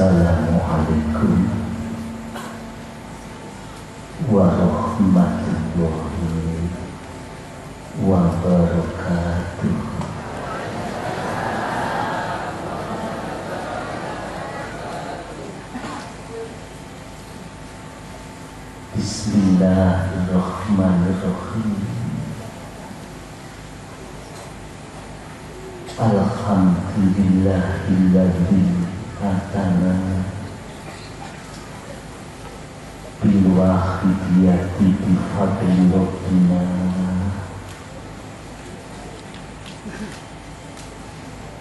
Assalamualaikum warahmatullahi wabarakatuh. Bismillahirrahmanirrahim. Alhamdulillahilladzi atana bil wahidiyati bi fadli rabbina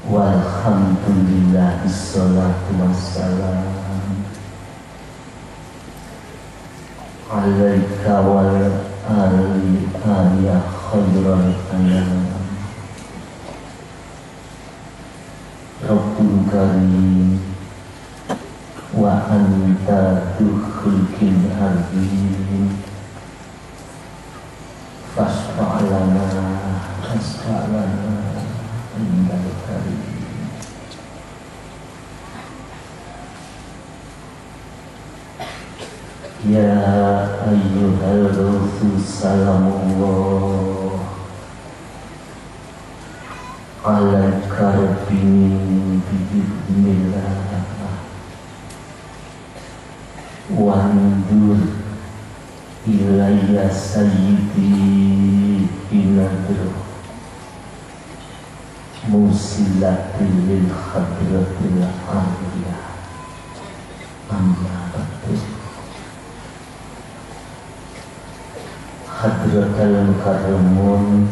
walhamdulillah wassalatu wassalam alaika wal ali ya khairal anam. Rabbul karim wa anta dukhulkin azim fasfa'lana indal karim. Ya ayyuhal rasul salamullah alaika rabbini bi'idhnillah wandur ilayya sayyidi binadru musilatil lil hadratil aliyah amma ba'du. Hadratal mukarramun,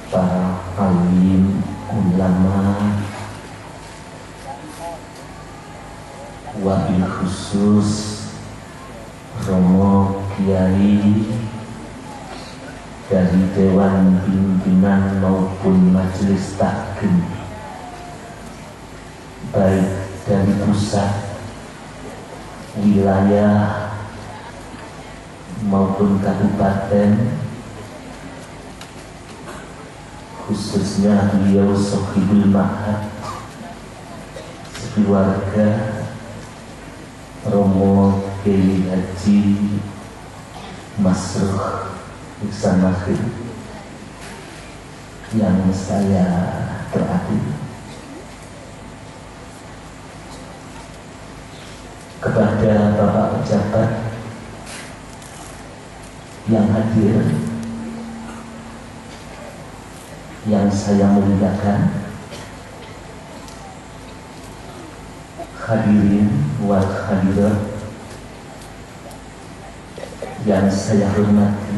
para alim ulama, wabil khusus Romo Kiai dari Dewan Pimpinan maupun Majelis Taklim, baik dari pusat, wilayah maupun kabupaten, khususnya beliau Sohibul Ma'had, keluarga Romo Kiai Haji Masruh Iksan Makhir yang saya terhati, kepada Bapak pejabat yang hadir, yang saya muliakan, hadirin wal hadirat yang saya hormati,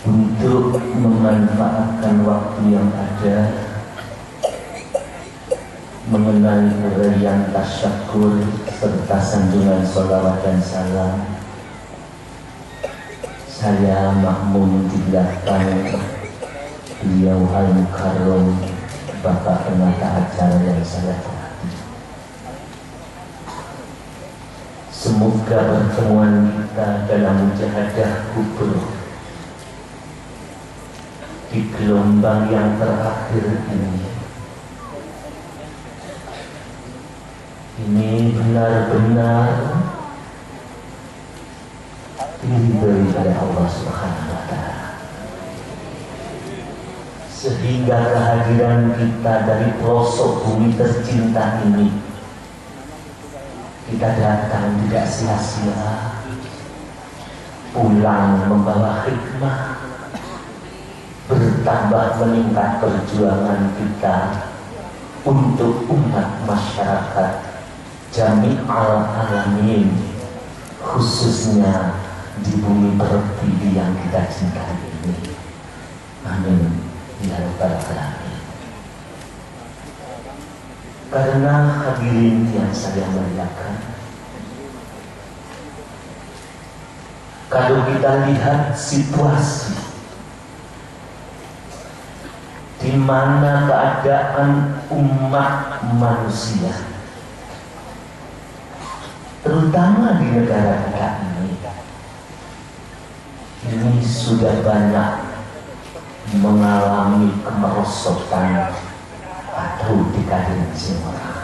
untuk memanfaatkan waktu yang ada mengenai uraian tasyakur serta sanjungan sholawat dan salam, saya makmum di belakang beliau al-mukarram Bapak penata acara yang saya hormati. Semoga pertemuan kita dalam mujahadah kubur di gelombang yang terakhir ini benar-benar diridhoi oleh Allah Subhanahu wa Ta'ala, sehingga kehadiran kita dari pelosok bumi tercinta ini, kita datang tidak sia-sia, pulang membawa hikmah, bertambah meningkat perjuangan kita untuk umat masyarakat Jami'al Alamin, khususnya di bumi pertiwi yang kita cintai ini. Amin ya rabbal alamin. Karena hadirin yang saya muliakan, kalau kita lihat situasi di mana keadaan umat manusia, terutama di negara kita ini sudah banyak mengalami kemerosotan atau dekadensi moral.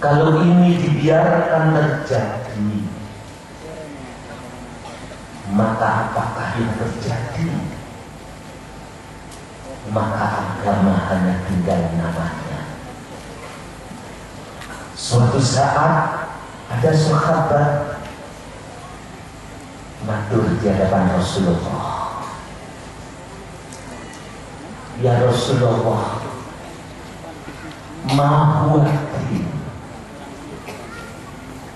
Kalau ini dibiarkan terjadi, maka apakah yang terjadi? Maka agama hanya tinggal namanya. Suatu saat ada sahabat matur di hadapan Rasulullah, "Ya Rasulullah, ma huwa din?"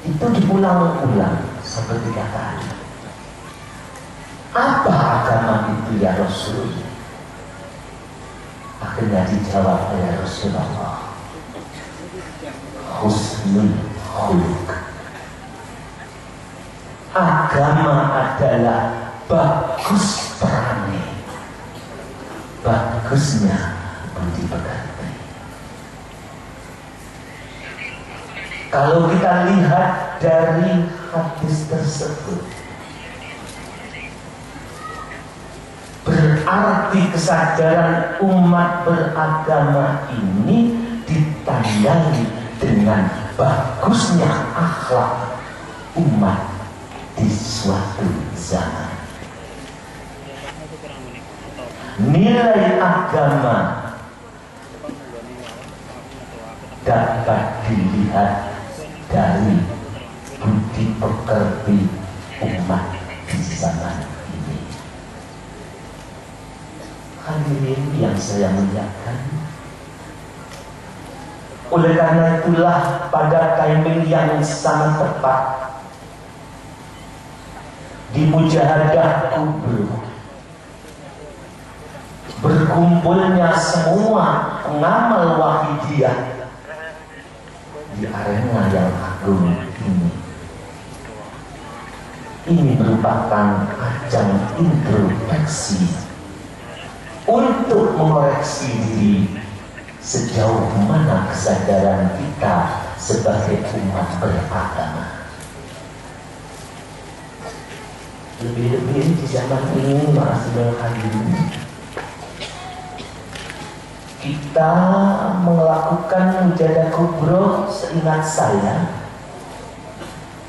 Itu diulang-ulang sampai 3 kali. Apa agama itu ya Rasul? Akhirnya dijawab oleh Rasulullah, husnul khuluq. Agama adalah bagus perangai, bagusnya budi pekerti. Kalau kita lihat dari hadis tersebut, berarti kesadaran umat beragama ini ditandai dengan bagusnya akhlak umat di suatu zaman. Nilai agama dapat dilihat dari budi pekerti umat di zaman ini. Hadirin yang saya muliakan, oleh karena itulah pada timing yang sangat tepat di mujahadah kubro berkumpulnya semua pengamal wahidiyah di arena yang agung ini. Ini merupakan ajang introspeksi untuk mengoreksi diri sejauh mana kesadaran kita sebagai umat beragama. Lebih-lebih di zaman ini, ma'asyiral hadirin, kita melakukan mujahadah kubro, seingat saya,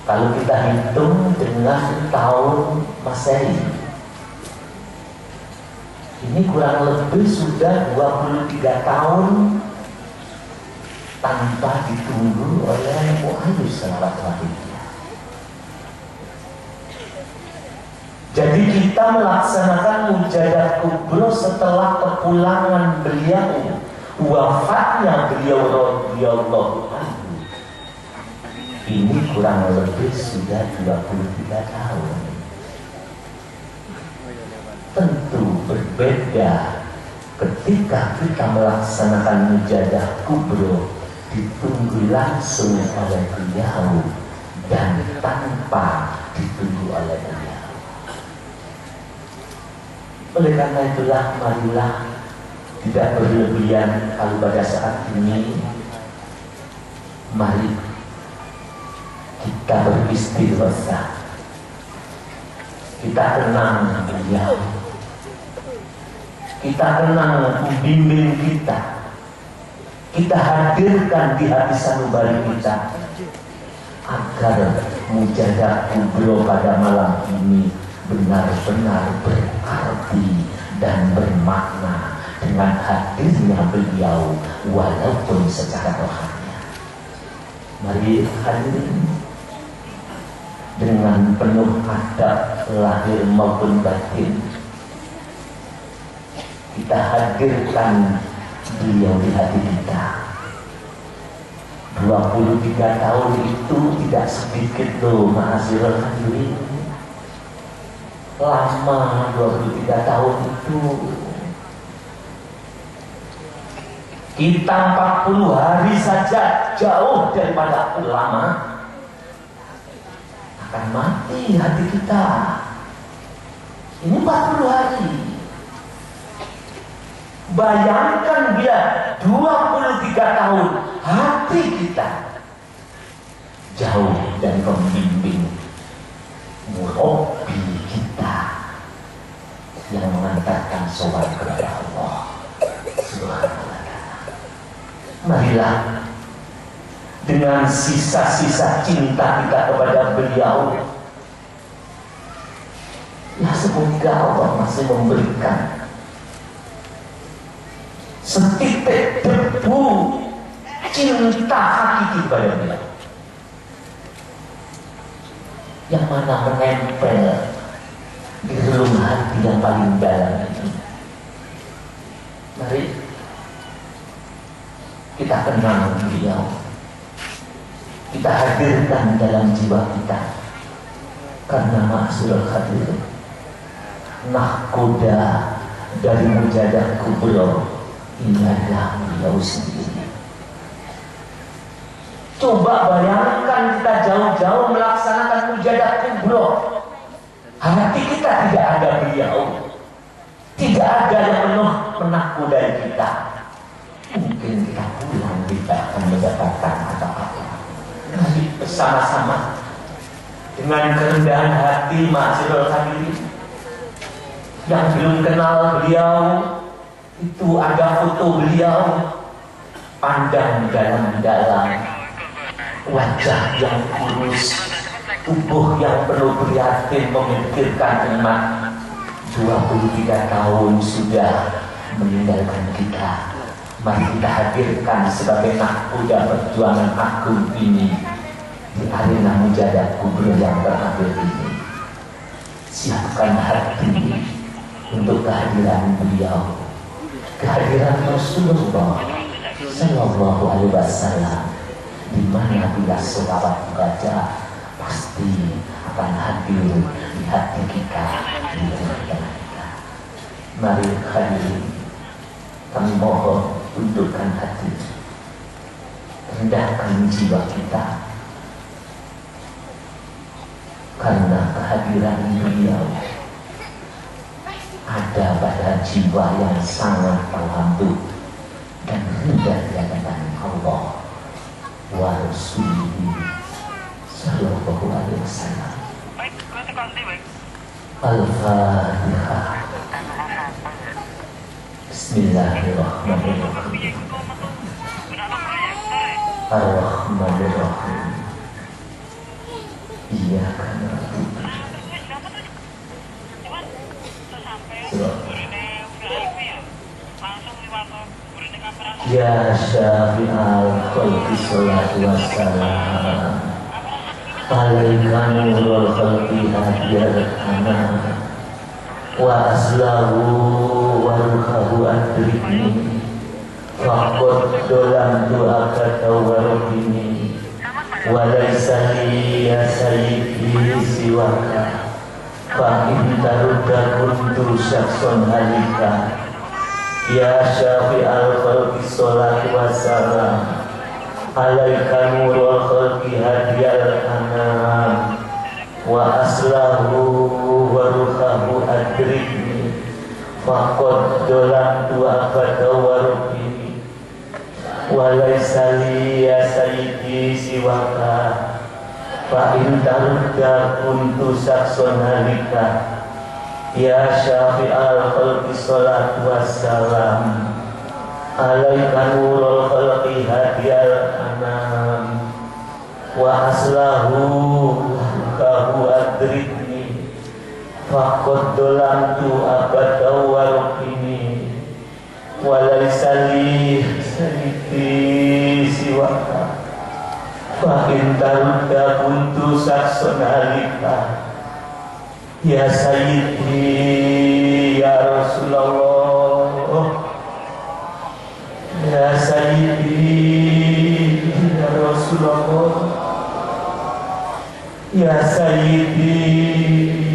kalau kita hitung dengan tahun Masehi, ini kurang lebih sudah 23 tahun tanpa ditunggu oleh Muhammad SAW. Jadi kita melaksanakan mujahadah kubro setelah kepulangan beliau, wafatnya beliau radhiyallahu anhu. Ini kurang lebih sudah 23 tahun. Tentu berbeda ketika kita melaksanakan mujahadah kubro ditunggu langsung oleh beliau dan tanpa ditunggu oleh beliau. Oleh karena itulah, marilah tidak berlebihan kalau pada saat ini, mari kita beristighosa, kita kenang beliau, kita kenang pembimbing kita hadirkan di hati sanubari kita, agar mujahadah kubro pada malam ini benar-benar berarti dan bermakna dengan hadirnya beliau walaupun secara rohani. Mari hadirin, dengan penuh adab lahir maupun batin, kita hadirkan beliau di hati kita. 23 tahun itu tidak sedikit loh, ma'asyiral hadirin. Lama 23 tahun itu. Kita 40 hari saja jauh daripada ulama, akan mati hati kita. Ini 40 hari. Bayangkan bila 23 tahun hati kita jauh dari pembimbing, murabbi kita. yang mengantarkan sowan kepada Allah Subhanahu wa ta'ala. Marilah dengan sisa-sisa cinta kita kepada beliau, ya semoga Allah masih memberikan setitik debu cinta hakiki kepada beliau yang mana menempel di relung hati yang paling dalam ini. Mari kita kenal beliau, kita hadirkan dalam jiwa kita, karena ma'asyiral hadirin, nahkoda dari mujadah kubro ini adalah beliau sendiri. Coba bayangkan kita jauh-jauh melaksanakan mujadah kubro, hati kita tidak ada beliau, tidak ada yang menahkodai kita, mungkin kita pulang tidak akan mendapatkan apa-apa. Tapi bersama-sama dengan kerendahan hati ma'asyiral hadirin, yang belum kenal beliau itu ada foto beliau, pandang dalam-dalam, wajah yang kurus, tubuh yang penuh prihatin memikirkan umat. 23 tahun sudah meninggalkan kita. Mari kita hadirkan sebagai nahkoda perjuangan agung ini di arena mujadah kubro yang terakhir ini. Siapkan hati untuk kehadiran beliau, kehadiran Rasulullah Sallallahu Alaihi Wasallam, di mana bila selawat dibaca pasti akan hadir di hati kita, di hati kita. Mari hadirin, kami mohon tundukkan hati, rendahkan jiwa kita, karena kehadiran beliau ada pada jiwa yang sangat terhampir dan rendah di hadapan Allah wa Rasulullah Sallallahu Alaihi Wasallam. Al-Fatihah. Bismillahirrahmanirrahim. Ar-Rahmanirrahim. Iyyaka na'budu. Ya Syafi'al khalqi sholatu wassalam, alaika nurul khalqi hadiyatana, wa aslahu wa ruhahu adrikni, faqad dolam du'aka tawarukini, wa laysa li ya sayyidi siwaka, fa in tarudda kuntu syakson halika. Ya Syafi'al khalqi sholatu wassalam, alaika nurul khalqi hadiyal anam, wa aslahu wa ruhahu adrikni, faqad dolam du'aka tawarukini, wa laysa li ya sayyidi siwaka, fa in tarudda kuntu syakson halika. Ya Syafi'al khalqi sholatu wassalam, alaika nurul khalqi hadiyal anam, wa aslahu kahu adrikni, faqad dolamtu abada warukini, wa laysa li sayyidi siwaka, fa in tarudda kuntu sakson halika. Ya Sayyidi ya Rasulullah, ya Sayyidi ya Rasulullah, ya Sayyidi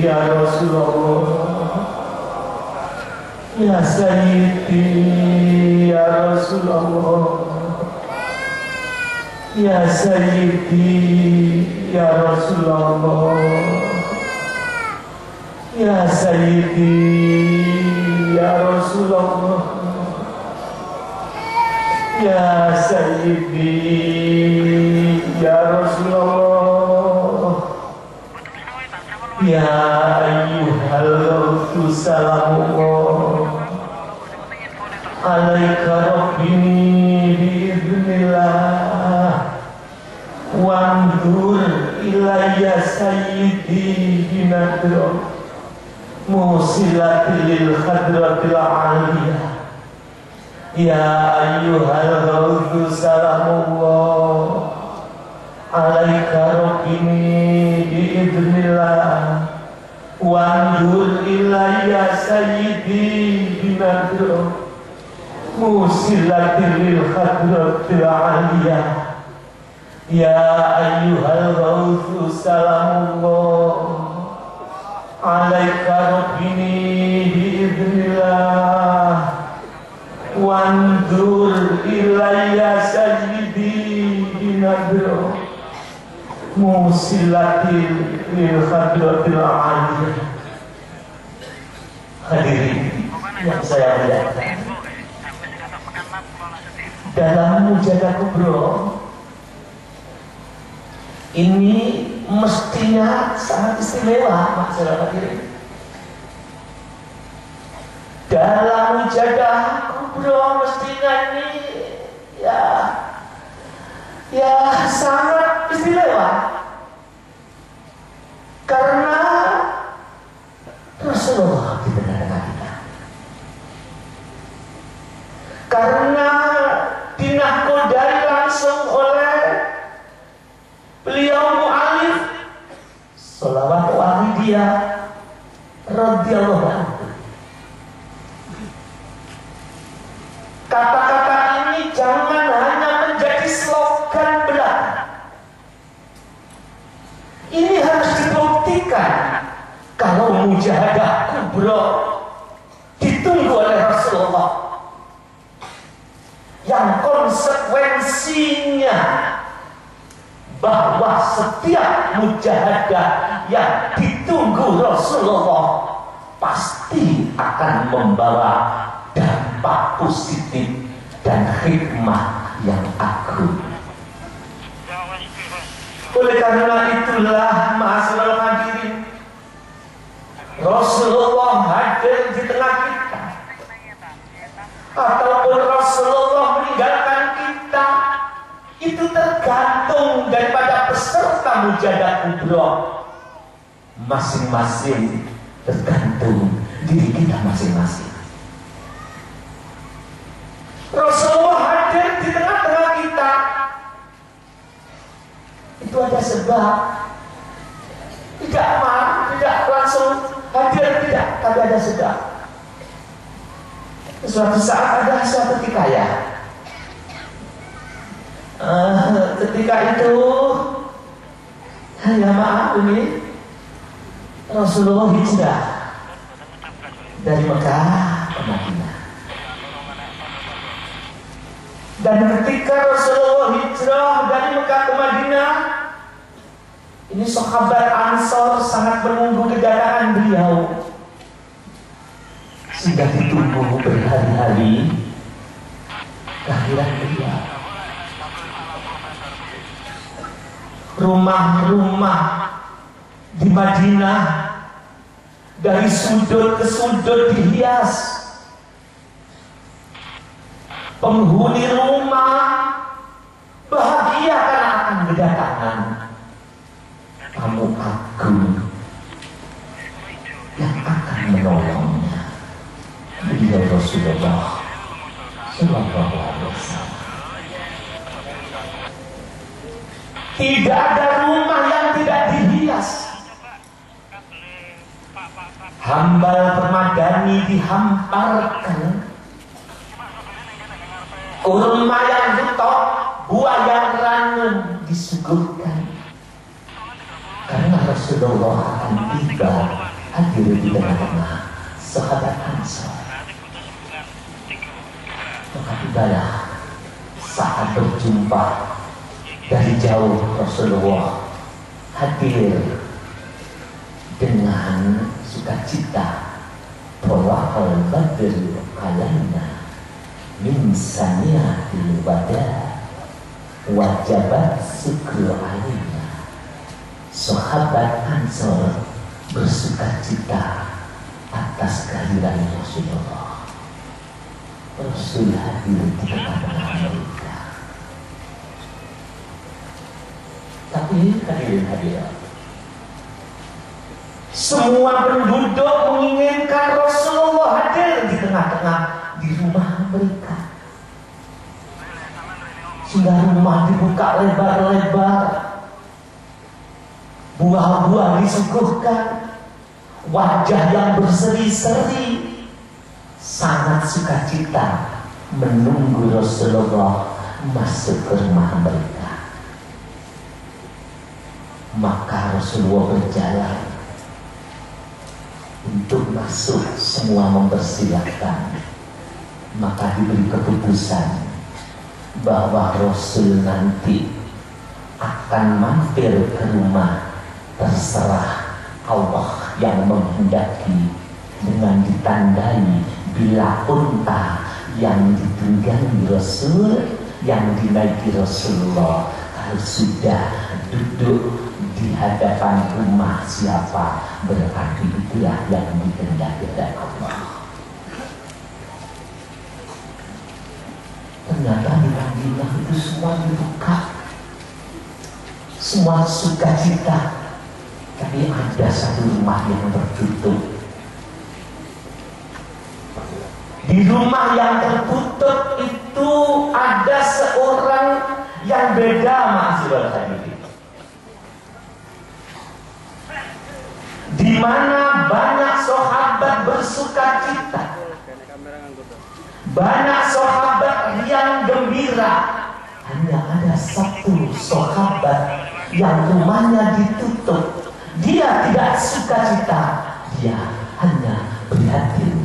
ya Rasulullah, ya Sayyidi ya Rasulullah, ya Sayyidi ya Rasulullah, ya Sayyidi ya Rasulullah, ya Sayyidi ya Rasulullah, ya ayyuhal ghautu salamullah alaika rabbini biiznillah wandur ilayya sayyidi binadro musilatil khadratil aliyah ya ayyuhal ghautu salamullah alaika rabbini biiznillah wandur ilayya sayyidi binadro musilatil khadratil aliyah ya ayyuhal ghautu salamullah alaika rabbini biiznillah wandur ilayya sayyidi binadro musilatil khadratil aliyah. Hadirin yang saya muliakan, dalam Mujadah Kubro ini mestinya sangat istimewa, masyarakat hadirin. Dalam Mujadah Kubro mestinya ini ya sangat istimewa karena Rasulullah di tengah-tengah kita, karena dinakodai langsung oleh beliau mu'alif sholawat walidiyah radhiyallahu anhu. Kata-kata ini jangan hanya menjadi slogan belaka. Ini harus dibuktikan kalau Mujahadah Kubro ditunggu oleh Rasulullah yang konsekuensinya bahwa setiap mujahadah yang ditunggu Rasulullah pasti akan membawa dampak positif dan hikmah yang agung. Oleh karena itulah ma'asyiral hadirin, Rasulullah hadir di tengah kita ataupun Rasulullah meninggalkan kita itu tergantung daripada peserta Mujadah Kubro masing-masing, tergantung diri kita masing-masing. Rasulullah hadir di tengah-tengah kita itu ada sebab, tidak langsung hadir, tidak, tapi ada sebab. Suatu saat ada suatu hikayah. Ketika itu, ya maaf ini Rasulullah hijrah dari Mekah ke Madinah. Dan ketika Rasulullah hijrah dari Mekah ke Madinah, ini sahabat Ansor sangat menunggu kedatangan beliau. Sudah ditunggu berhari-hari kehadiran beliau. Rumah-rumah di Madinah dari sudut ke sudut dihias. Penghuni rumah bahagia karena akan kedatangan tamu agung yang akan menolongnya, beliau Rasulullah Sallallahu Alaihi Wasallam. Tidak ada rumah yang tidak dihias. Hambal permadani dihamparkan, kurma yang butok, buah yang ranum disuguhkan. Karena Rasulullah akan tiba hadir di tengah-tengah sahabat Ansor. Maka tibalah saat berjumpa dari jauh. Rasulullah hadir dengan sukacita. Tolakal badru alaina min saniyatil wada wajabat syukru alaina. Sahabat Ansor bersukacita atas kehadiran Rasulullah. Rasul hadir di tengah-tengah mereka. Tapi hadirin, semua penduduk menginginkan Rasulullah hadir di tengah-tengah di rumah mereka. Sehingga rumah dibuka lebar-lebar, buah-buah disuguhkan, wajah yang berseri-seri, sangat sukacita menunggu Rasulullah masuk ke rumah mereka. Maka Rasulullah berjalan untuk masuk, semua mempersilahkan. Maka diberi keputusan bahwa Rasul nanti akan mampir ke rumah, terserah Allah yang menghendaki, dengan ditandai bila unta yang ditunggangi Rasul, yang dinaiki Rasulullah, kalau sudah duduk di hadapan rumah siapa, berarti itulah yang dikehendaki oleh Allah. Ternyata di Madinah itu semua dibuka, semua sukacita. Tapi ada satu rumah yang tertutup. Di rumah yang tertutup itu ada seorang yang beda, mahasiswa tadi, di mana banyak sahabat bersukacita, banyak sahabat yang gembira. Hanya ada satu sahabat yang rumahnya ditutup. Dia tidak sukacita, dia hanya prihatin.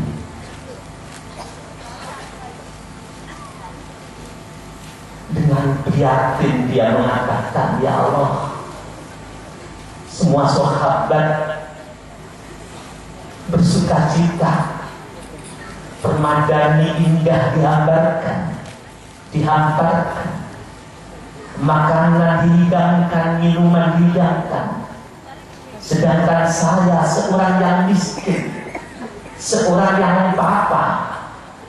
Dengan prihatin dia mengatakan, ya Allah, semua sahabat bersukacita, permadani indah dihamparkan, makanan dihidangkan, minuman dihidangkan. Sedangkan saya seorang yang miskin, seorang yang apa-apa,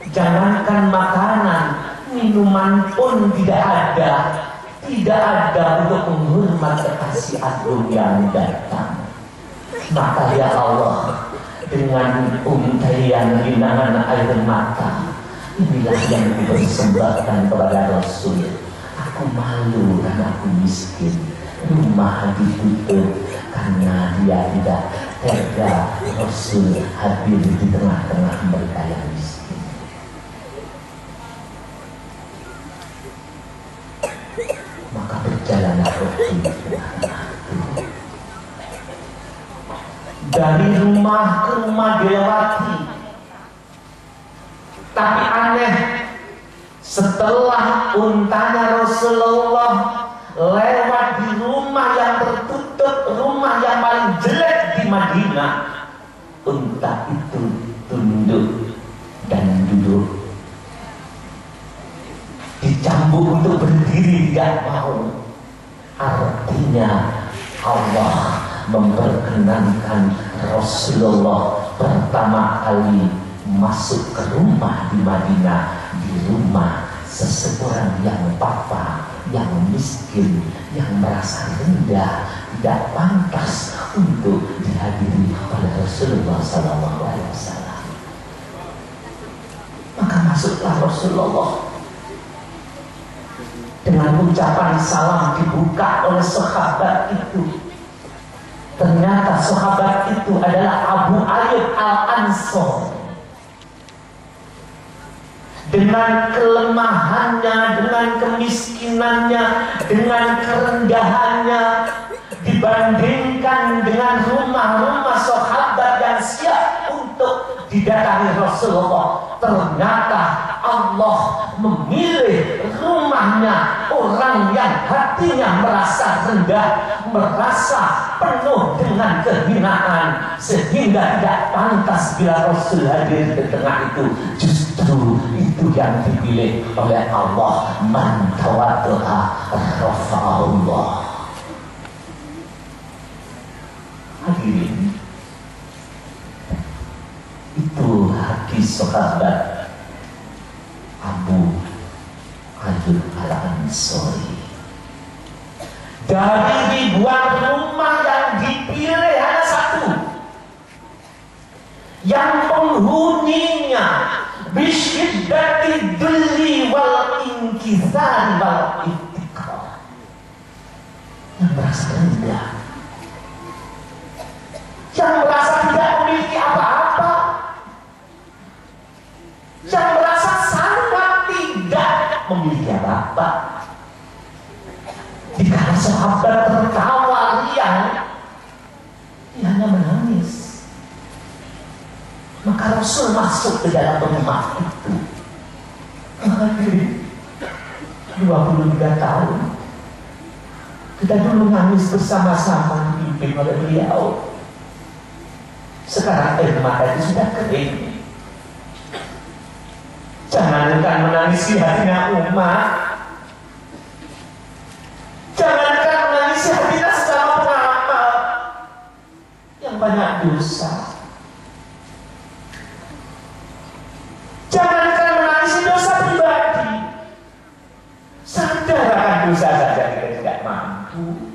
jangankan makanan, minuman pun tidak ada untuk menghormat kekasih agung yang datang. Maka ya Allah, dengan untaian genangan air mata, inilah yang dipersembahkan kepada Rasul. Aku malu karena aku miskin, rumah ditutup karena dia tidak tega Rasul hadir di tengah-tengah mereka yang miskin. Maka berjalanlah Rasul dari rumah ke rumah dilewati. Tapi aneh, setelah untanya Rasulullah lewat di rumah yang tertutup, rumah yang paling jelek di Madinah, unta itu tunduk dan duduk, dicambuk untuk berdiri tidak mau. Artinya Allah memperkenankan Rasulullah pertama kali masuk ke rumah di Madinah, di rumah seseorang yang papa, yang miskin, yang merasa rendah, tidak pantas untuk dihadiri oleh Rasulullah SAW. Maka masuklah Rasulullah dengan ucapan salam, dibuka oleh sahabat itu. Ternyata sahabat itu adalah Abu Ayyub Al-Ansari. Dengan kelemahannya, dengan kemiskinannya, dengan kerendahannya, dibandingkan dengan rumah-rumah sahabat yang siap untuk didatangi Rasulullah, ternyata Allah memilih rumahnya orang yang hatinya merasa rendah, merasa penuh dengan kehinaan, sehingga tidak pantas bila Rasul hadir di tengah itu. Justru itu yang dipilih oleh Allah. Man tawaddu'a rafa'allah. sahabat Abu Ayyub Al-Ansari. Dari ribuan rumah yang dipilih hanya satu yang penghuninya bisyiddati dhulli wal inkisari wal ittiqa, yang merasa rendah, yang merasa tidak memiliki apa-apa, yang merasa sangat tidak memiliki apa-apa. Jika sahabat tertawa riang, dia hanya menangis. Maka Rasul masuk ke dalam rumah itu. Hadirin, 23 tahun kita dulu nangis bersama-sama dipimpin oleh beliau. Sekarang air mata itu sudah kering. Jangankan menangisi hatinya umat, jangankan menangisi hatinya sesama pengamal yang banyak dosa, jangankan menangisi dosa pribadi, sadar akan dosa saja kita tidak mampu.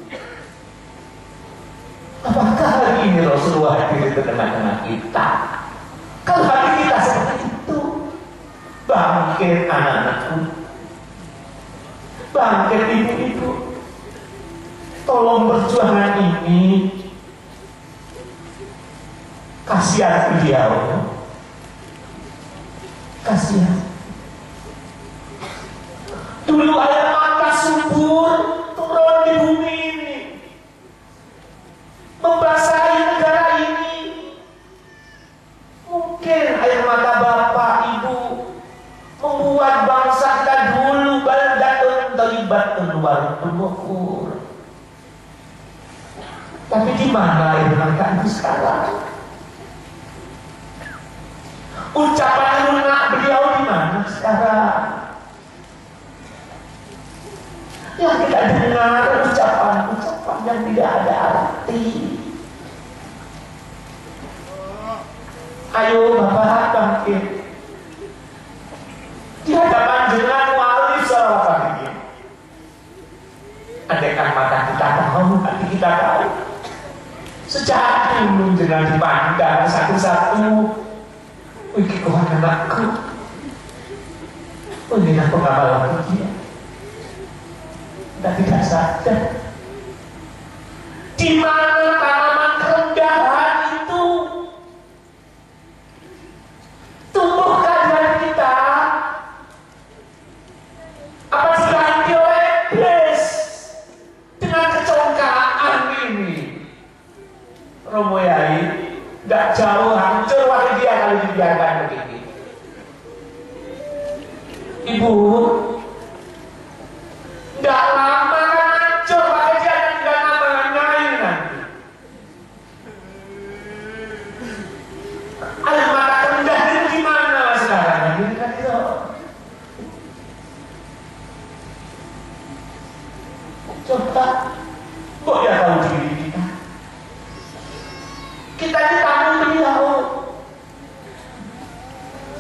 Apakah hari ini Rasulullah hadir di tengah-tengah kita? Kalau hati kita seperti itu, bangkit anak-anakku, bangkit ibu-ibu, tolong perjuangan ini. Kasihan beliau, kasihan. Dulu air mata subur turun di bumi ini, membasahi negara ini. Mungkin air mata bapak ibu membuat bangsa kita dulu baldatun thayyibatun warithun ghafur. Tapi di mana air mata itu sekarang? Ucapan lunak beliau di mana sekarang? Yang kita dengar ucapan-ucapan yang tidak ada arti. Ayo Bapak bangkit di hadapan jenengan wali salawat ini. Andaikan mata kita tahu, hati kita tahu, sejak dulu jenengan dipandang satu-satu. Wih, kau anakku, inilah pengamalan dia. Dan tidak sadar di mana tanaman kerendahan itu tumbuhkan dari kita. Apa diganti oleh iblis dengan kecongkaan ini? Romo Yai, tidak jauh hancur wajah dia kalau dibiarkan begini. Ibu, tidak lama kan hancur wajah dia dan tidak lama nyai nanti. Air mata rendah itu gimana sekarang? Ini kan itu. Coba, kok ya tahu diri kita? Kita ditamu beliau.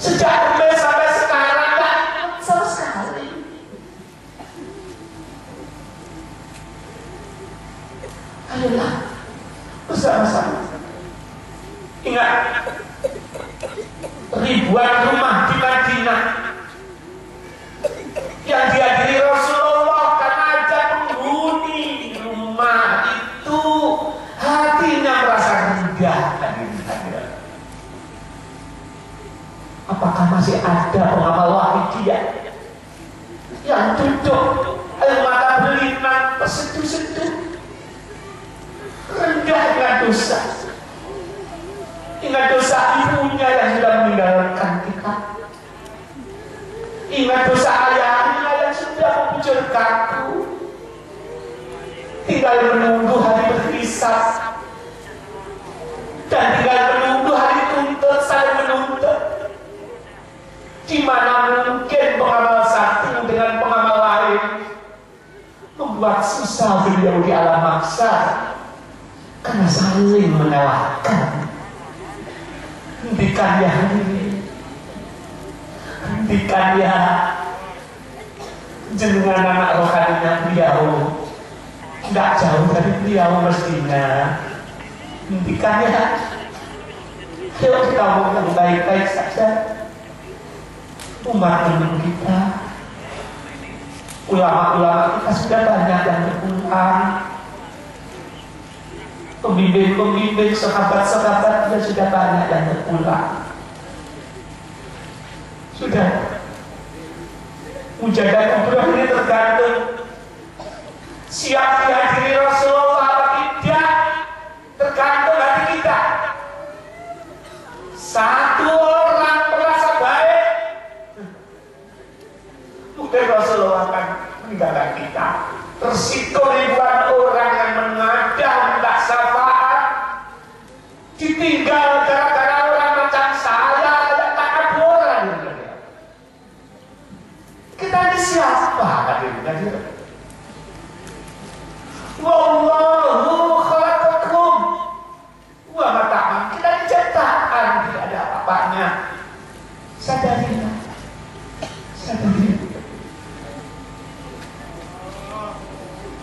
Sejak dulu sampai sekarang gak ingat sama sekali. Ayolah bersama-sama. Ingat, ribuan rumah di Madinah yang dihadiri Rasulullah karena ada penghuni rumah itu hatinya merasa rendah. Apakah masih ada pengamal wahid dia yang duduk air mata berlinang terseduh-seduh, rendah dengan dosa? Ingat dosa ibunya yang sudah meninggalkan kita, ingat dosa ayahnya yang sudah membucur kaku, tinggal menunggu hari berhisab dan tinggal menunggu hari tuntut saling menuntut. Di mana mungkin pengamal satu dengan pengamal lain membuat susah beliau di alam mahsyar karena saling menyalahkan. Hentikan ya ini, hentikan ya jenengan anak rohaninya beliau, nggak jauh dari beliau mestinya. Hentikan ya. Ayo kita ngomong baik-baik saja. Umat kita, ulama-ulama kita sudah banyak yang berpulang. Pembimbing-pembimbing, sahabat-sahabatnya sudah banyak yang berpulang. Sudah. Mujadah kubroh ini tergantung siap dihadiri Rasulullah atau tidak, tergantung hati kita. Satu orang merasa baik, mungkin Rasulullah akan meninggalkan kita. Resiko ribuan orang yang mengadah minta syafaat ditinggal gara-gara orang macam saya yang tak kaburan. Kita ini siapa hadirin? Wallahu khalaqakum wa ma ta'malun. Kita diciptakan, tidak ada apa-apanya. Sadarilah. Sadarilah.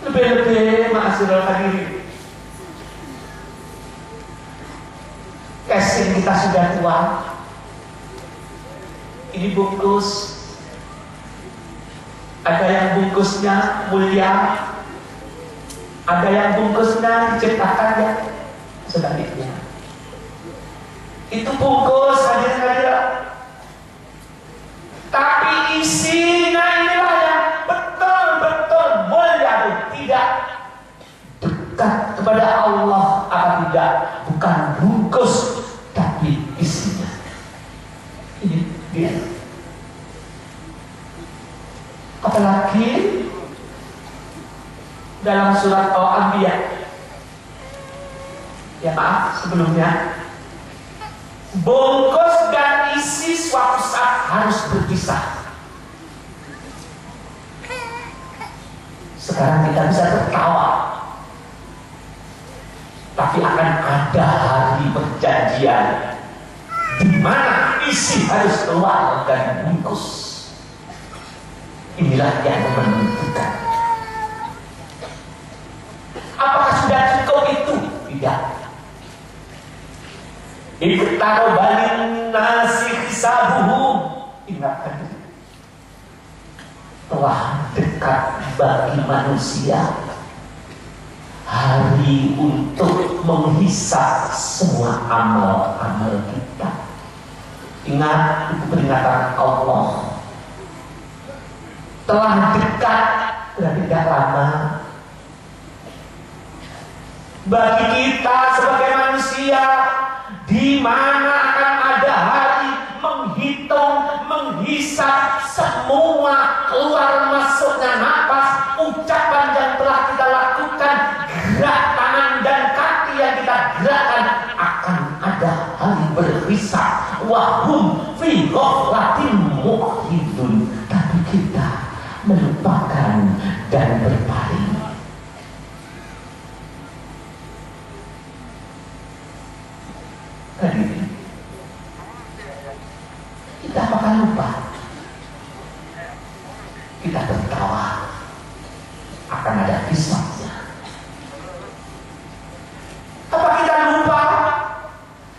Lebih-lebih ma'asyiral hadirin, casing kita sudah tua. Ini bungkus, ada yang bungkusnya mulia, ada yang bungkusnya diciptakan ya sebaliknya. Itu bungkus hadirin, tapi isinya inilah yang betul-betul mulia, tidak dekat kepada Allah, apa tidak, bukan bungkus tapi isinya. Ini dia. Apalagi dalam surat Al-Anbiya, ya maaf sebelumnya, bungkus dan isi suatu saat harus berpisah. Sekarang kita bisa tertawa, tapi akan ada hari perjanjian di mana isi harus keluar dari bungkus. Inilah yang menentukan. Apakah sudah cukup itu? Tidak. Iqtaraba lin-nasi hisabuhum. Ingatkan, telah dekat bagi manusia hari untuk menghisab semua amal-amal kita. Ingat, itu peringatan Allah. Telah dekat, berarti tidak lama. Bagi kita sebagai manusia, di mana akan ada hari menghitung, menghisab semua keluar masuknya napas, ucapan yang telah kita lakukan, gerak tangan dan kaki yang kita gerakkan, akan ada hari berhisab. Wahum fi ghaflatin mu'ridun. Tapi kita melupakan dan berpaling. Hadirin, kita akan lupa. Kita tertawa, akan ada hisabnya. Apa kita lupa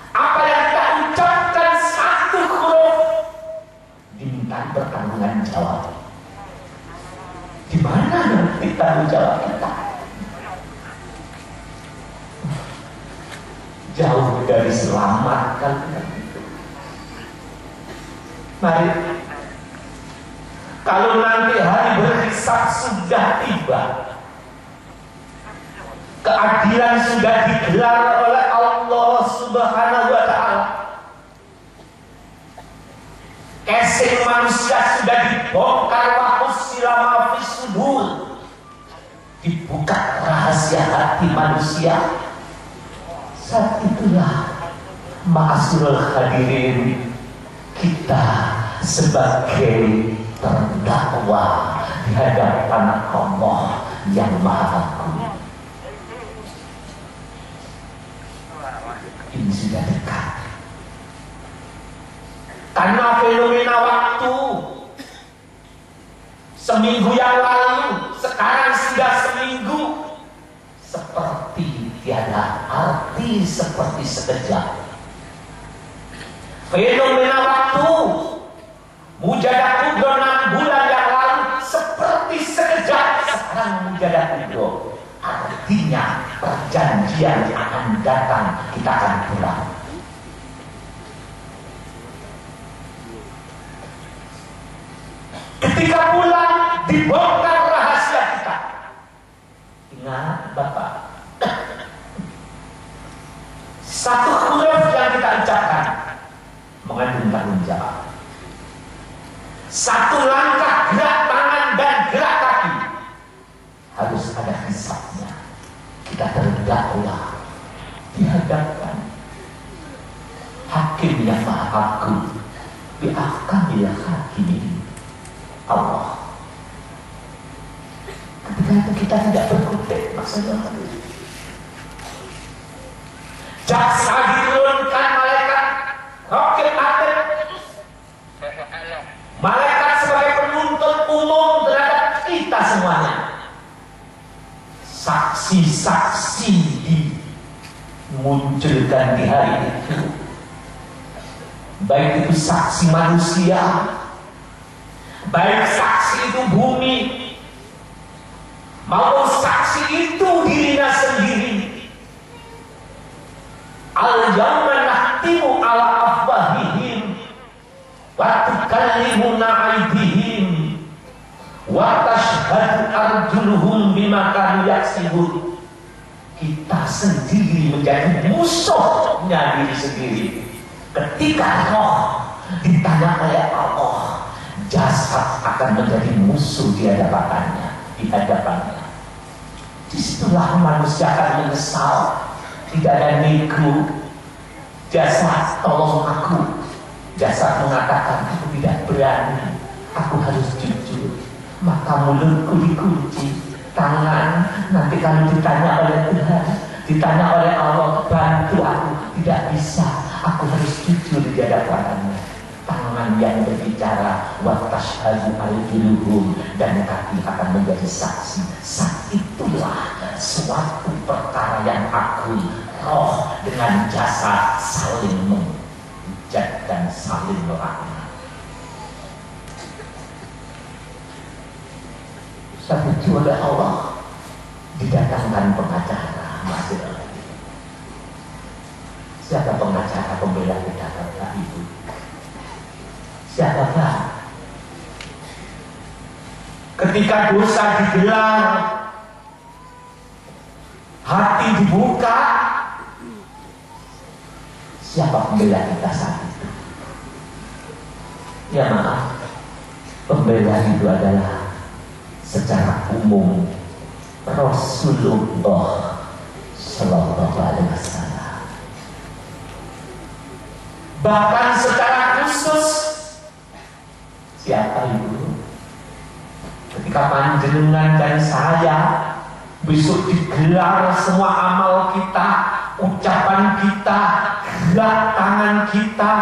apa yang kita ucapkan satu huruf diminta pertanggungan jawab? Di mana nanti tanggung jawab kita? Jauh dari selamat kan? Mari, kalau nanti hari berhisab sudah tiba, keadilan sudah digelar oleh Allah Subhanahu wa Ta'ala, casing manusia sudah dibongkar, wahusila fis sudur, dibuka rahasia hati manusia. Saat itulah ma'asyiral hadirin, kita sebagai terdakwa di hadapan Allah yang Maha Agung. Ini sudah dekat. Karena fenomena waktu seminggu yang lalu, sekarang sudah seminggu, seperti tiada arti, seperti sekejap. Fenomena waktu Mujadah Kubro 6 bulan yang lalu seperti sekejap, sekarang Mujadah Kubro artinya perjanjian akan datang, kita akan pulang. Ketika pulang dibongkar rahasia kita. Ingat Bapak, satu huruf yang kita ucapkan mengandung tanggung jawab. Satu langkah gerak tangan dan gerak kaki harus ada hisabnya. Kita terdakwa dihadapkan hakim yang maha agung, bi'ahkamil hakimin, Allah. Ketika itu kita tidak berkutik, maksudnya jaksa diturunkan malaikat hakim akhir, malaikat sebagai penuntut umum terhadap kita semuanya. Saksi-saksi dimunculkan di hari itu, baik itu saksi manusia, baik saksi itu bumi, maupun saksi itu dirinya sendiri. Al-yawma nahtimu ala afwahihim wa tukallimuna aydihim wa tashhadu arjuluhum bima kanu yaksibun. Kita sendiri menjadi musuhnya diri sendiri. Ketika roh ditanya oleh Allah, jasad akan menjadi musuh di hadapannya, Disitulah manusia akan menyesal. Tidak ada nego. Jasad, tolong aku. Jasad mengatakan, aku tidak berani, aku harus jujur. Maka mulutku dikunci. Tangan, nanti kalau ditanya oleh Tuhan, ditanya oleh Allah, bantu aku. Tidak bisa, aku harus jujur di hadapannya. Tangan yang berbicara, wa tashhadu arjuluhum, dan kaki akan menjadi saksi. Saat itulah suatu perkara yang agung, roh dengan jasad saling menghujat dan saling merangkul. Satu oleh Allah didatangkan pengacara. Masih lagi. Siapa pengacara pembela kita, Bapak Ibu? Siapakah? Ketika dosa digelar, hati dibuka, siapa pembela kita saat itu? Ya maaf, pembela itu adalah secara umum Rasulullah Sallallahu Alaihi Wasallam. Bahkan secara khusus, siapa itu? Ketika panjenengan dan saya besok digelar semua amal kita, ucapan kita, gerak tangan kita,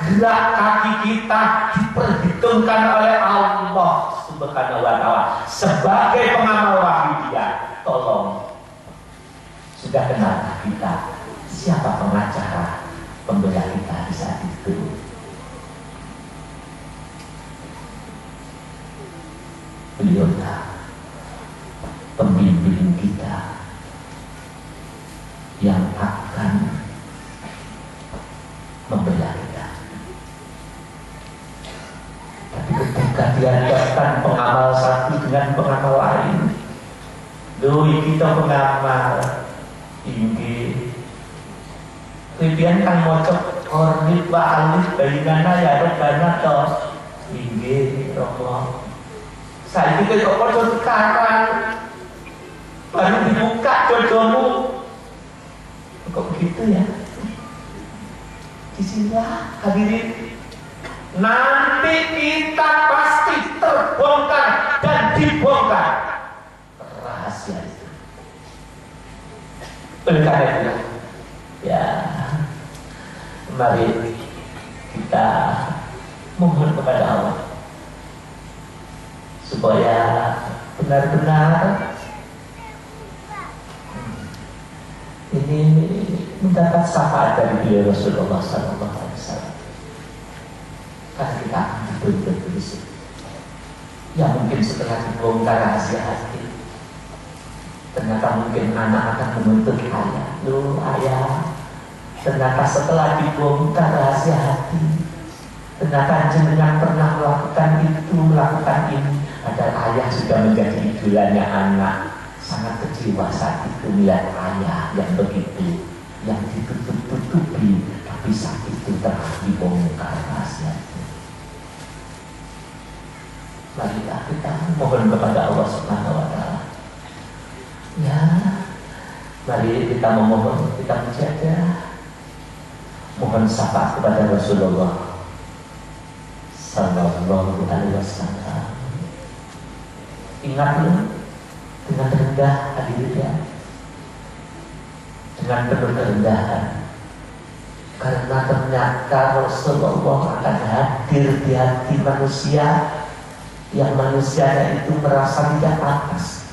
gerak kaki kita diperhitungkan oleh Allah Subhanahu wa ta'ala sebagai pengamal wahyu Dia. Tolong, sudah kenal kita siapa pengacara pembela kita di saat itu? Beliaulah pembimbing kita yang akan membela kita. Tapi ketika dihadapkan pengamal satu dengan pengamal lain, doi kita pengamal tinggi, kemudian kan mocok ornit wa alif bayinana ya robbana toh tinggi Allah. Saya juga kok pocok sekarang baru dibuka jodohmu. Kok begitu ya? Disinilah hadirin, nanti kita pasti terbongkar dan dibongkar rahasia itu. Oleh karena itu, ya, mari kita mohon kepada Allah supaya benar-benar ini mendapat syafaat dari beliau Rasulullah SAW. Karena kita akan betul-betul di situ. Ya mungkin setelah dibongkar rahasia hati, ternyata mungkin anak akan menuntut ayah. Loh ayah, ternyata setelah dibongkar rahasia hati, ternyata jenengan pernah melakukan itu, melakukan ini. Padahal ayah sudah menjadi idolanya anak. Sangat kecewa saat itu melihat ayah yang begitu, yang ditutup-tutupi, tapi saat itu telah dibongkar rahasia itu. Marilah kita mohon kepada Allah Subhanahu wa Ta'ala. Ya, mari kita memohon, kita menjaga, mohon syafaat kepada Rasulullah Sallallahu Alaihi Wasallam. Ingatlah dengan rendah hadirnya, dengan penuh kerendahan, karena ternyata Rasulullah akan hadir di hati manusia yang manusianya itu merasa tidak pantas,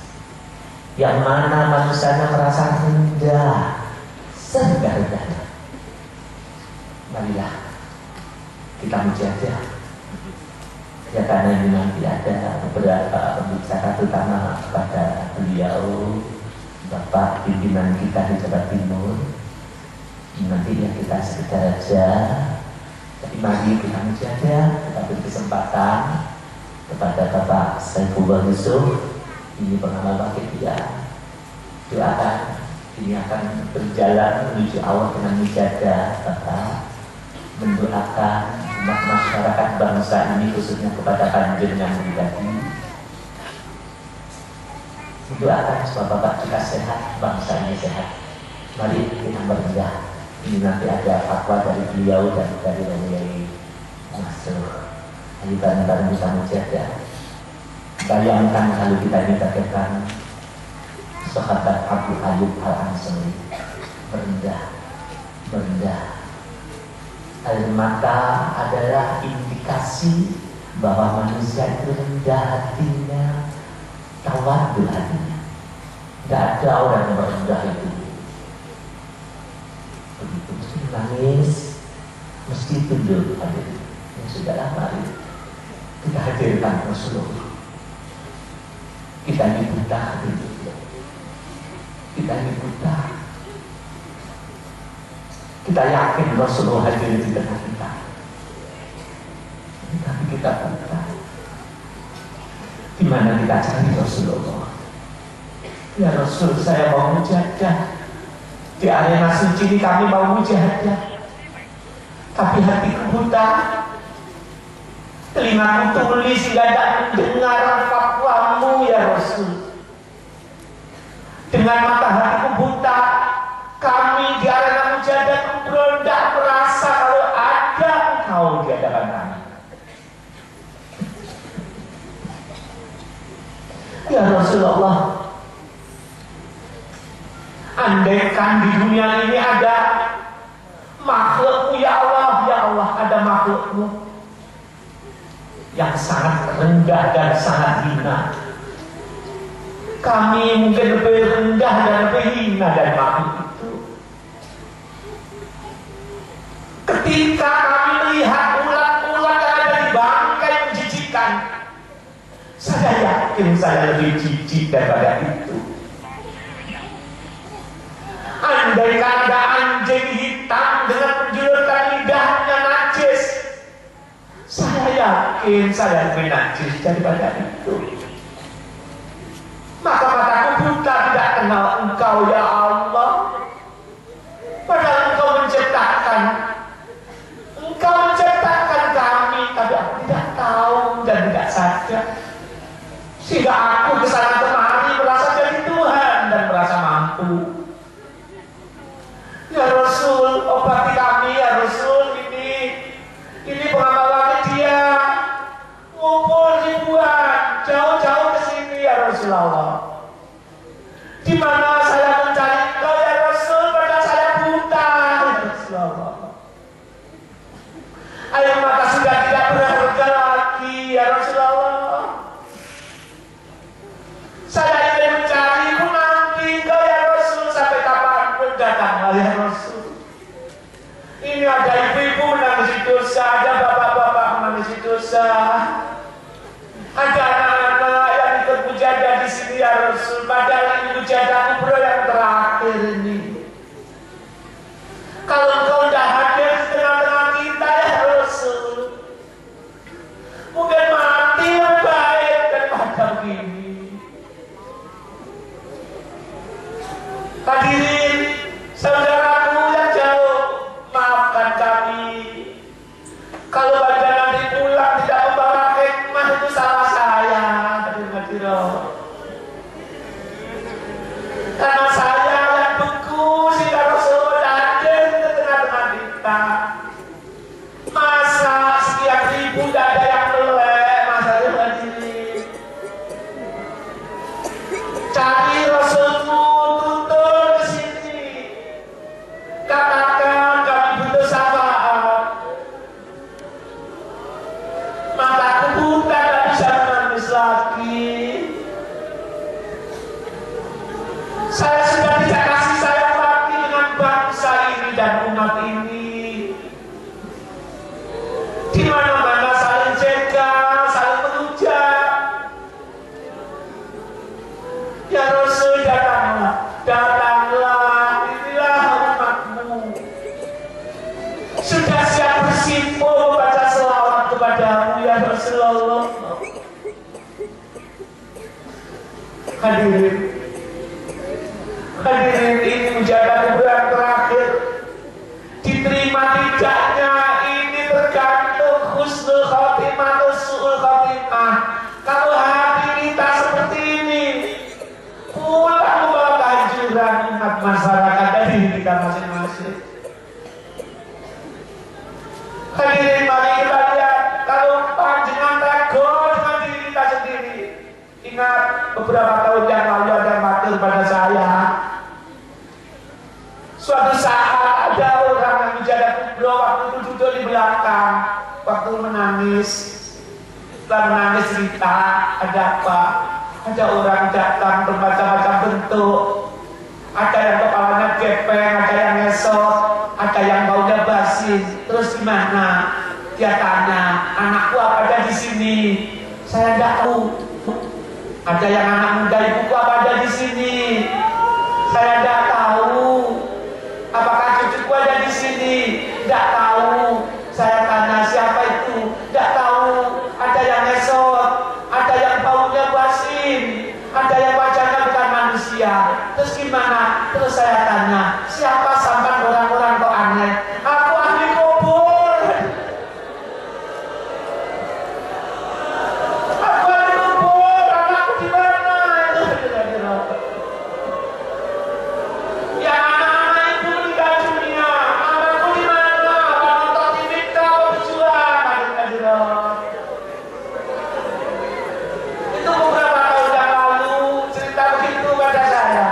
yang mana manusianya merasa rendah, serendah-rendahnya. Marilah kita menjaga. Ya karena ini nanti ada beberapa pembicara, terutama kepada beliau Bapak pimpinan kita di Jawa Timur. Nanti ya kita sekedar aja. Jadi mari kita menjaga, kita beri kesempatan kepada Bapak Saifullah Yusuf, ini pengamal wakil dia. Doakan ini akan berjalan menuju Allah dengan menjaga Bapak, mendoakan umat masyarakat bangsa ini khususnya kepada panjenengan pribadi. Doakan supaya Bapak juga sehat, bangsa ini sehat. Mari kita merendah. Ini nanti ada fatwa dari beliau dan dari Royai Masuk. Ayo bareng-bareng kita menjaga. Bayangkan kalau kita ini katakan sahabat Abu Ayyub Al-Ansari, merendah. Air mata adalah indikasi bahwa manusia itu rendah hatinya, tawadhu hatinya. Tidak ada orang yang merendah itu. Begitu mesti nangis, mesti tunduk hadir. Ya sudahlah, mari kita hadirkan Rasulullah. Kita ini buta hadir. Kita ini buta. Kita yakin Rasulullah hadir di tengah kita, tapi kita buta. Di mana kita cari Rasulullah? Ya Rasul, saya mau mujahadah di arena suci ini, kami mau mujahadah, tapi hatiku buta, telingaku tuli sehingga tidak mendengar fatwamu ya Rasul. Dengan mata hatiku buta, kami di arena mujahadah kubro tidak merasa kalau ada engkau di hadapan kami. Ya Rasulullah, andaikan di dunia ini ada makhlukmu ya Allah, ada makhlukmu yang sangat rendah dan sangat hina. Kami mungkin lebih rendah dan lebih hina dari makhluk itu. Ketika kami melihat ulat-ulat yang ada di bangkai menjijikan, saya yakin saya lebih jijik daripada itu. Andaikan ada anjing hitam dengan menjulurkan lidahnya najis, saya yakin saya lebih najis daripada itu. Maka mataku buta tidak kenal engkau ya Allah. Padahal engkau menciptakan kami, tapi aku tidak tahu dan tidak sadar. Sehingga aku kesana kemari merasa jadi Tuhan dan merasa mampu. Ya Rasul, obati kami ya Rasul, ini pengamalan dia ngumpul ribuan jauh-jauh ke sini ya Rasulullah. Di mana saya mencari engkau ya Rasul, padahal saya buta ya Rasulullah. Air mata sudah tidak berharga lagi ya Rasulullah. ya Rasul, padahal ini mujadah kubro yang terakhir ini. Kalau engkau tidak hadir di tengah-tengah kita ya Rasul, mungkin mati lebih baik daripada begini. Hadirin saudaraku yang jauh, maafkan kami kalau pada nanti pulang tidak membawa hikmah, itu salah saya. Karena saya yang beku sehingga Rasul hadir di tengah-tengah kita. Masa sekian ribu tidak ada yang melek, masa hadirin. Cari Rasulmu, tuntun di sini. Katakan kami butuh syafaat. Mataku buta, tak bisa menangis lagi. Saya sudah tidak kasih sayang lagi dengan bangsa ini dan umat ini. Di mana-mana saling jaga, saling menghujat. Ya Rasul, datanglah, datanglah, inilah umatmu. Sudah siap bersimpuh membaca selawat kepadamu ya Rasulullah. Hadirin, hadirin, ini mujadah yang terakhir. Diterima tidaknya ini tergantung husnul khotimah atau su'ul khotimah. Kalau hati kita seperti ini, pulang membawa kehancuran umat masyarakat dari kita masing-masing. Hadirin, mari kita lihat, kalau panjenengan ragu dengan diri kita sendiri. Ingat beberapa tahun yang lalu ada yang matur pada saya. Suatu saat ada orang yang menjaga kubro, waktu itu duduk di belakang, waktu menangis. Setelah menangis cerita, ada apa? Ada orang datang bermacam-macam bentuk. Ada yang kepalanya gepeng, ada yang ngesot, ada yang baunya basi. Terus gimana? Dia tanya, anakku apa ada di sini? Saya tidak tahu. Ada yang anak muda, ibuku apa ada di sini? Saya tidak tahu. Apakah cucuku ada di sini? Tidak tahu. Saya tanya siapa itu? Tidak tahu. Ada yang ngesot, ada yang baunya basin, ada yang wajahnya bukan manusia. Terus gimana? Terus saya tanya, siapa sampai orang-orang kok aneh? Aku ahli kubur. Aku ahli kubur. Anakku di mana? Ya anak-anak ibu meninggal dunia. Anakku di mana? Apa nonton TV kau berjuang? Itu beberapa tahun yang lalu cerita begitu pada saya.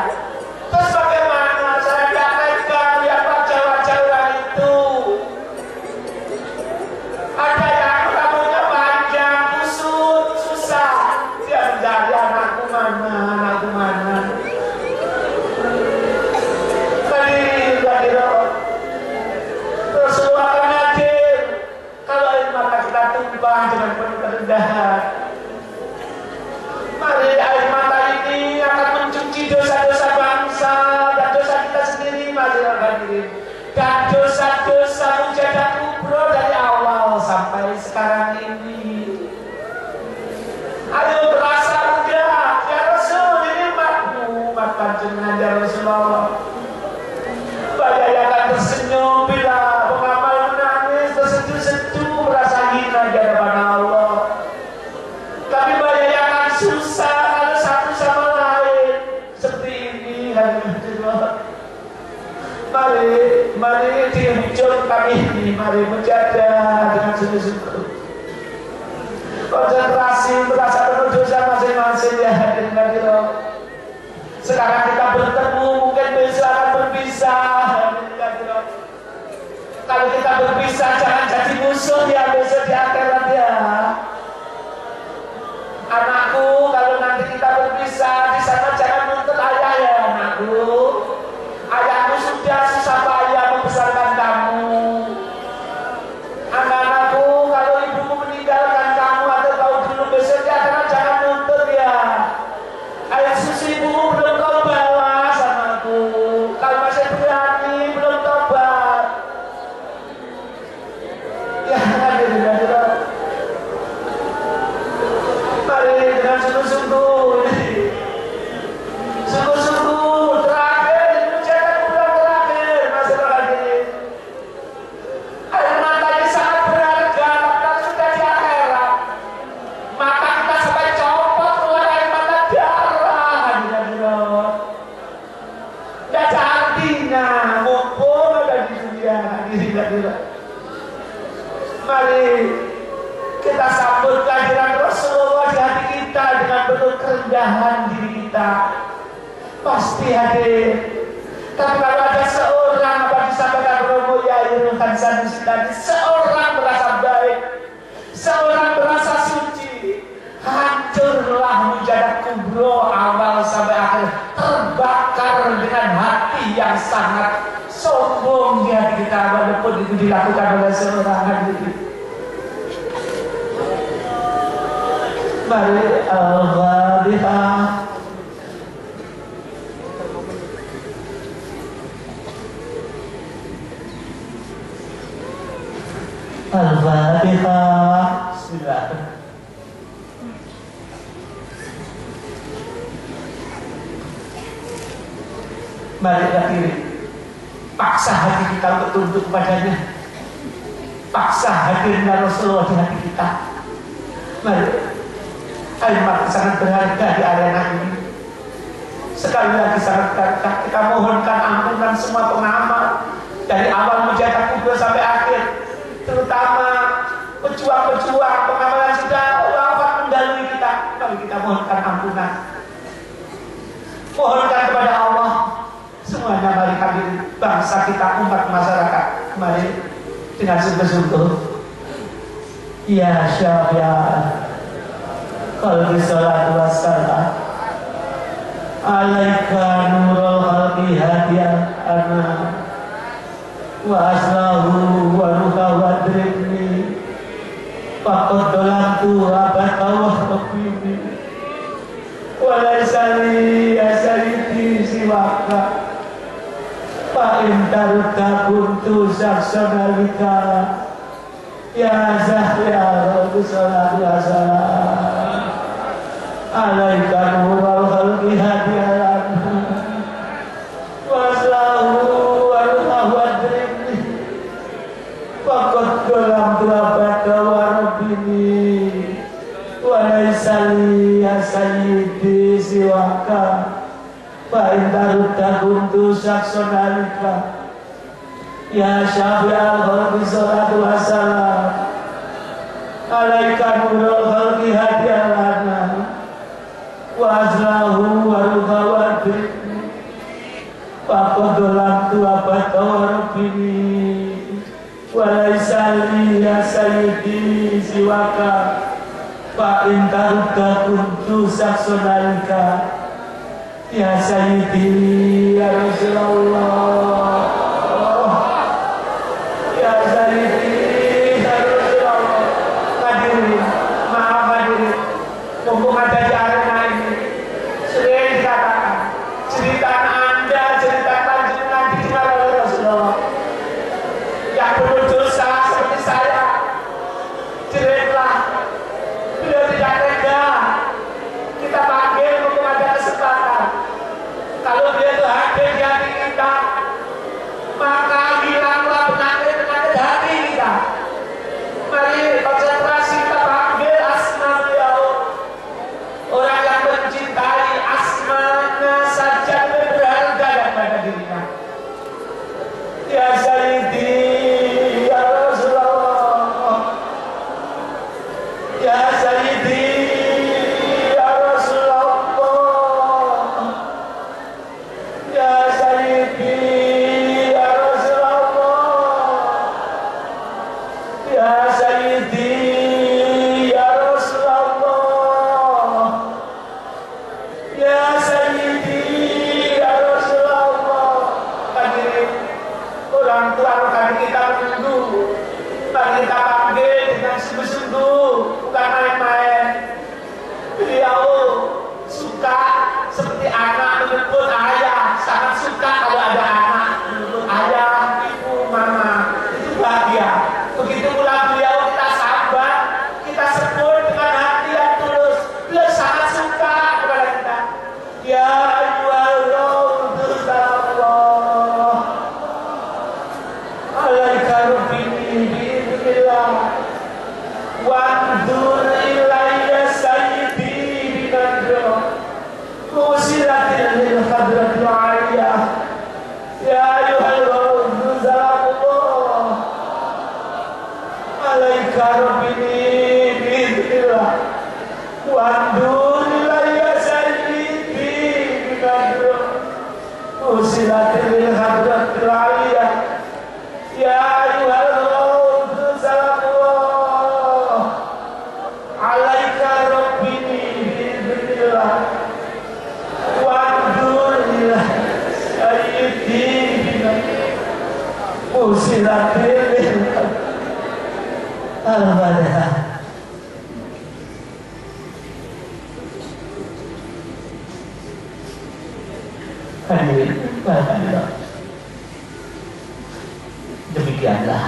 Terus bagaimana? Saya tidak tega lihat wajah-wajah orang itu. Ada yang rambutnya panjang, kusut, susah. Dia mencari anakku mana, anakku mana. Terus akan hadir. Kalau air mata kita tumpah dengan penuh kerendahan, mari air mata ini akan mencuci dosa-dosa bangsa dan dosa kita sendiri. Mari hadirin, dan dosa-dosa mujadah kubro dari awal sampai sekarang ini. Ayo berasa muda ya Rasul, ini umatmu, umat panjenengan ya Rasulullah. Bayayakan tersenyum bila pengamal menangis, terseduh-seduh merasa hina di hadapan Allah. Tapi bayayakan susah kalau satu sama lain seperti ini. Mari di hujung kami ini, mari menjaga dengan sungguh-sungguh. Konsentrasi merasa penuh dosa masing-masing ya hadirin hadirat. Sekarang kita bertemu, mungkin besok akan berpisah. Kalau kita berpisah jangan jadi musuh ya besok di akhirat ya. Anakku, kalau nanti kita berpisah di sana jangan nuntut ayah ya anakku. Ayahmu sudah susah payah membesarkan kamu. Anak-anakku, kalau ibumu meninggalkan kamu atau kau dulu besok di akhirat jangan nuntut ya. Ayah kerendahan diri kita pasti hadir. Tapi kalau ada seorang, apa disampaikan Romo Yairul Hansani tadi, seorang merasa baik, seorang merasa suci, hancurlah mujadah kubro awal sampai akhir, terbakar dengan hati yang sangat sombong di hati kita, walaupun itu dilakukan oleh seorang hadirin. Mari Al-Fatihah. Al-Fatihah. Bismillah. Mari akhiri. Paksa hati kita untuk tunduk kepadanya. Paksa hadirnya Rasulullah di hati kita. Mari. Kalimat sangat berharga di arena ini. Sekali lagi sangat berharga. Kita mohonkan ampunan semua pengamal dari awal mujadah kubro sampai akhir, terutama pejuang-pejuang pengamalan sudah wafat mendahului kita. Mari kita mohonkan ampunan. Mohonkan kepada Allah. Semuanya mari kami bangsa kita, umat masyarakat, mari dengan sungguh-sungguh. Ya Syafi'an qalbi salatu wassalam alaika nurul khalqi hadiyan ana wa aslahu wa ruha wa dribni faqad dolantu abata wa rabini wa laisali asaliti siwaka fa intaruka kuntu saksanalika ya zahya rabbi salatu wassalam alaika nurul khalqi hadiyan waslahu warahmatullahi wabarakatuh faqad dolamtu abada wa rabbini wa laisali ya sayyidi siwaka fa intaruka kuntu saksanalika ya syafi'al khalqi salatu wassalam alaika nurul khalqi hadiyan lana wa azlahu wa ruha wa dribni faqad dolamtu abada wa rabbini wa laisali ya sayyidi siwaka fa intaruka kuntu saksanalika ya sayyidi ya Rasulullah ya sayyidi ya Rasulullah. Hadirin, maaf hadirin, mumpung ada di arena ini, sering dikatakan cerita Anda, cerita panjenengan didengar oleh Rasulullah. Yang berdosa seperti saya, jeritlah. Beliau tidak tega. Kita panggil mumpung ada kesempatan. Kalau dia itu hadir di hati kita, maka hilanglah penyakit-penyakit hati kita. Mari konsentrasi, kita panggil asma beliau. Orang yang mencintai asmanya saja lebih berharga daripada dirinya. Ya Sayyidi ya Rasulullah, ya Sayyidi ya Rasulullah, ya Sayyidi ya Rasulullah, ya Sayyidi ya Rasulullah, ya Sayyidi ya Rasulullah. Hadirin, orang tua kami kita menunggu. Mari kita panggil dengan sungguh-sungguh, bukan main-main. Beliau suka seperti anak menyebut ayah, sangat suka kalau ada anak menyebut ayah, ibu, mama, itu bahagia. Begitu pula beliau, kita sabar, kita sebut dengan hati yang tulus. Beliau sangat suka kepada kita. Ya ayyuhalladzina Allah alaika rabbini bi'idznillah wandur ilayya sayyidi binadra musilatil lil hadratil aliyah ya ayyuhalladzina Allah alaika rabbini bi'idznillah wandur ilayya sayyidi Al-Fatihah. Hadirin, alhamdulillah. Demikianlah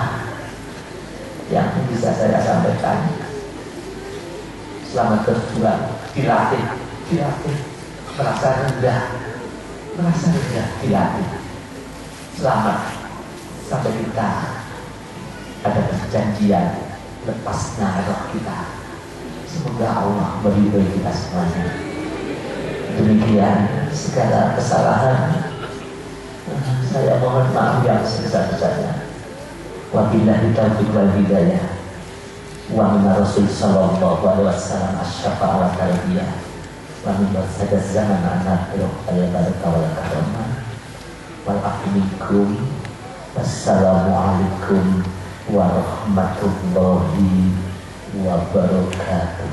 yang bisa saya sampaikan. Selamat berjuang, dilatih, merasa rendah, dilatih. Selamat sampai kita ada perjanjian lepasnya roh kita. Semoga Allah meridhoi kita semuanya. Demikian segala kesalahan saya mohon maaf yang sebesar-besarnya. Wabillahi taufiq wal hidayah. Wa min Rasul sallallahu alaihi wasallam asy-syafa'ah wa tarbiyah. Wa min sada zaman an-nafi'u al-barakah wal karamah. Wal afikum. Wassalamualaikum warahmatullahi wabarakatuh.